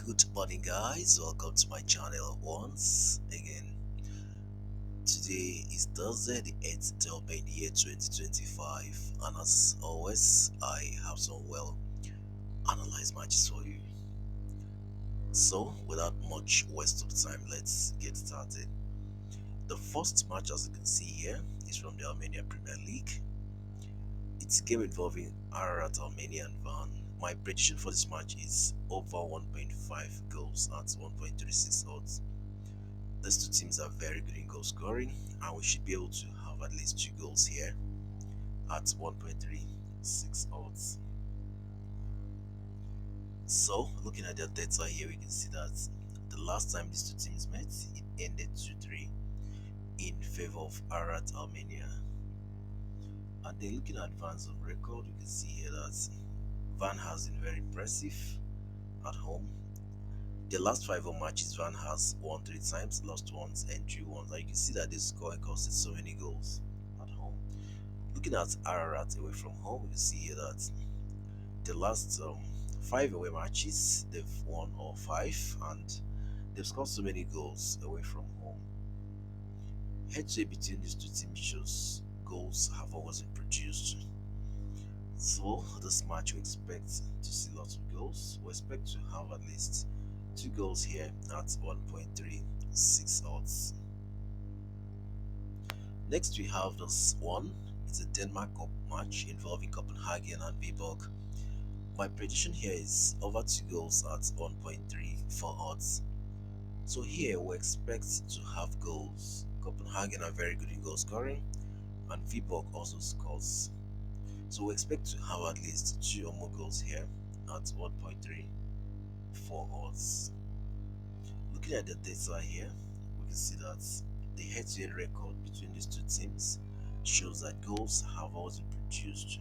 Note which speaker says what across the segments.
Speaker 1: Good morning, guys. Welcome to my channel once again. Today is Thursday, the 8th of May, the year 2025, and as always, I have some well analyzed matches for you. So, without much waste of time, let's get started. The first match, as you can see here, is from the Armenian Premier League. It's a game involving Ararat Armenia and Van. My prediction for this match is over 1.5 goals at 1.36 odds. These two teams are very good in goal scoring, and we should be able to have at least 2 goals here at 1.36 odds. So, looking at their data here, we can see that the last time these two teams met, it ended 2-3 in favor of Arat Armenia. And then looking at Van's record, you can see here that Van has been very impressive at home. The last 5 home matches, Van has won 3 times, lost once, and drew once. And you can see that they score and concede so many goals at home. Looking at Ararat away from home, you can see here that the last 5 away matches, they've won all 5, and they've scored so many goals away from home. Head-to-head between these two teams shows goals have always been produced. So this match we expect to see lots of goals. We expect to have at least 2 goals here at 1.36 odds. Next we have this one. It's a Denmark Cup match involving Copenhagen and Viborg. My prediction here is over 2 goals at 1.34 odds. So here we expect to have goals. Copenhagen are very good in goal scoring, and Viborg also scores. So we expect to have at least 2 or more goals here at 1.34 odds. Looking at the data here, we can see that the head-to-head record between these two teams shows that goals have always been produced.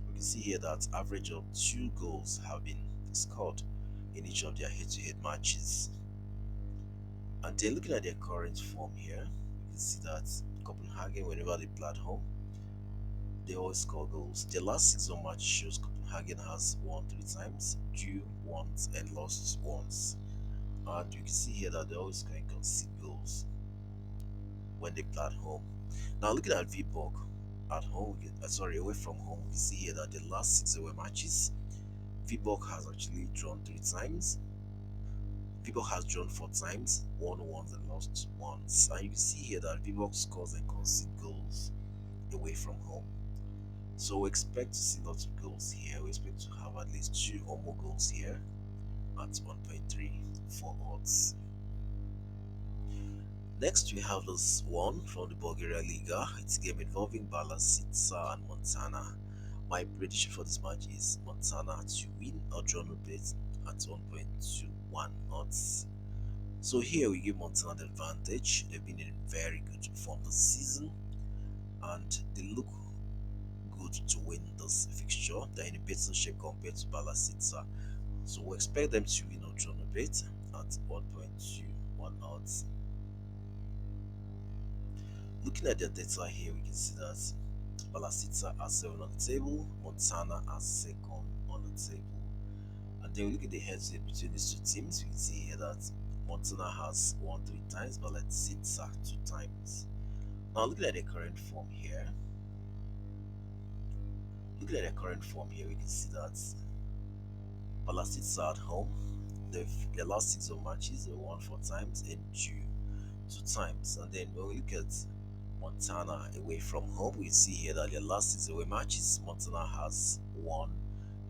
Speaker 1: We can see here that average of 2 goals have been scored in each of their head-to-head matches. And then looking at their current form here, we can see that Copenhagen, whenever they play at home, they always score goals. Their last 6 home match shows Copenhagen has won 3 times, drew once, and lost once. And you can see here that they always can concede goals when they play at home. Now looking at Viborg at home, away from home, we can see here that the last 6 away matches, Viborg has actually drawn 3 times. Viborg has drawn 4 times, won once and lost once. And you can see here that Viborg scores and concedes goals away from home. So we expect to see lots of goals here. We expect to have at least 2 or more goals here at 1.34 odds. Next we have this one from the Bulgaria Liga. It's a game involving Balasitsa and Montana. My prediction for this match is Montana to win or draw no bet at 1.21 odds. So here we give Montana the advantage. They've been in very good form this season, and they look good to win this fixture. They're in a better shape compared to Balasitsa. So we expect them to win or draw no bet at 1.21 odds. Looking at their data here, we can see that Balasitsa are 7 on the table, Montana are 2nd on the table. And then we look at the head-to-head between these two teams. We can see here that Montana has won 3 times, Balasitsa 2 times. Now looking at the current form here, we can see that Balasitsa at home, their last 6 home matches, they won 4 times and drew 2 times. And then when we look at Montana away from home, we see here that their last 6 away matches, Montana has won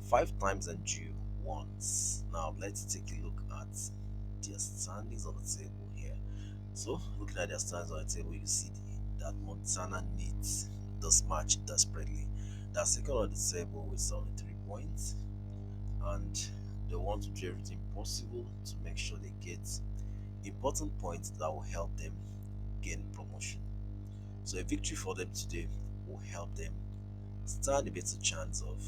Speaker 1: 5 times and drew once. Now let's take a look at their standings on the table here. So looking at their standings on the table, you can see that Montana needs this match desperately. They're 2nd on the table with 73 points, and they want to do everything possible to make sure they get important points that will help them gain promotion. So a victory for them today will help them stand a better chance of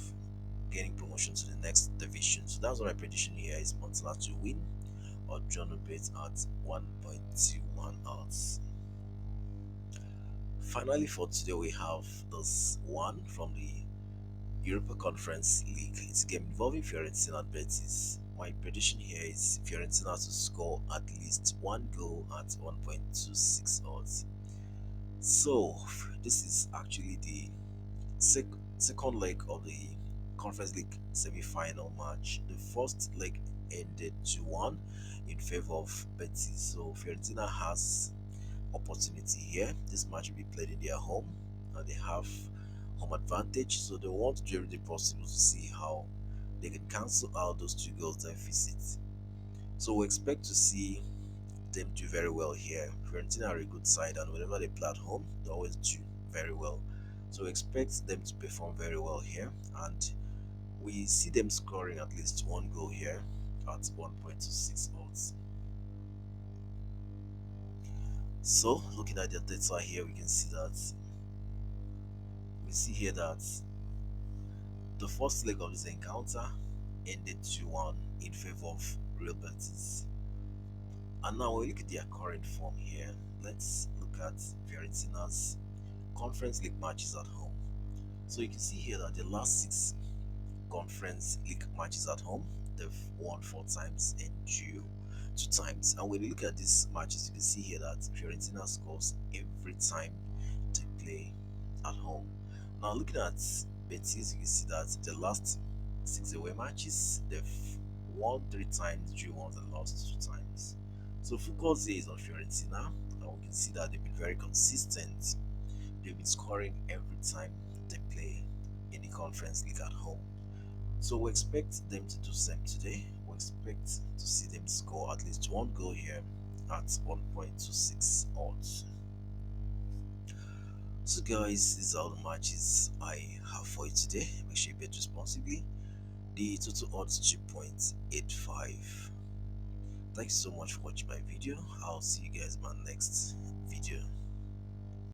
Speaker 1: gaining promotion to the next division. So that's what my prediction here is: Montana to win or draw no bet at 1.21 odds. Finally for today, we have this one from the Europa Conference League. It's a game involving Fiorentina and Betis. My prediction here is Fiorentina to score at least one goal at 1.26 odds. So this is actually the second leg of the Conference League semi-final match. The first leg ended 2-1 in favor of Betis. So Fiorentina has opportunity here. This match will be played in their home and they have home advantage. So they want to do everything possible to see how they can cancel out those two goals deficit. So we expect to see them do very well here. Fiorentina are a good side, and whenever they play at home, they always do very well. So we expect them to perform very well here, and we see them scoring at least one goal here at 1.26 odds. So looking at the data here, we see here that the first leg of this encounter ended 2-1 in favor of Real Betis. And now when we look at their current form here, let's look at Fiorentina's Conference League matches at home. So you can see here that the last 6 Conference League matches at home, they've won 4 times and drew 2 times. And when you look at these matches, you can see here that Fiorentina scores every time they play at home. Now looking at Betis, you can see that the last 6 away matches, they've won 3 times, drew once, and lost 2 times. So focus here is on Fiorentina, and we can see that they've been very consistent. They've been scoring every time they play in the Conference League at home. So we expect them to do the same today. We expect to see them score at least one goal here at 1.26 odds. So guys, these are all the matches I have for you today. Make sure you bet responsibly. The total odds 2.85. Thanks so much for watching my video. I'll see you guys man next.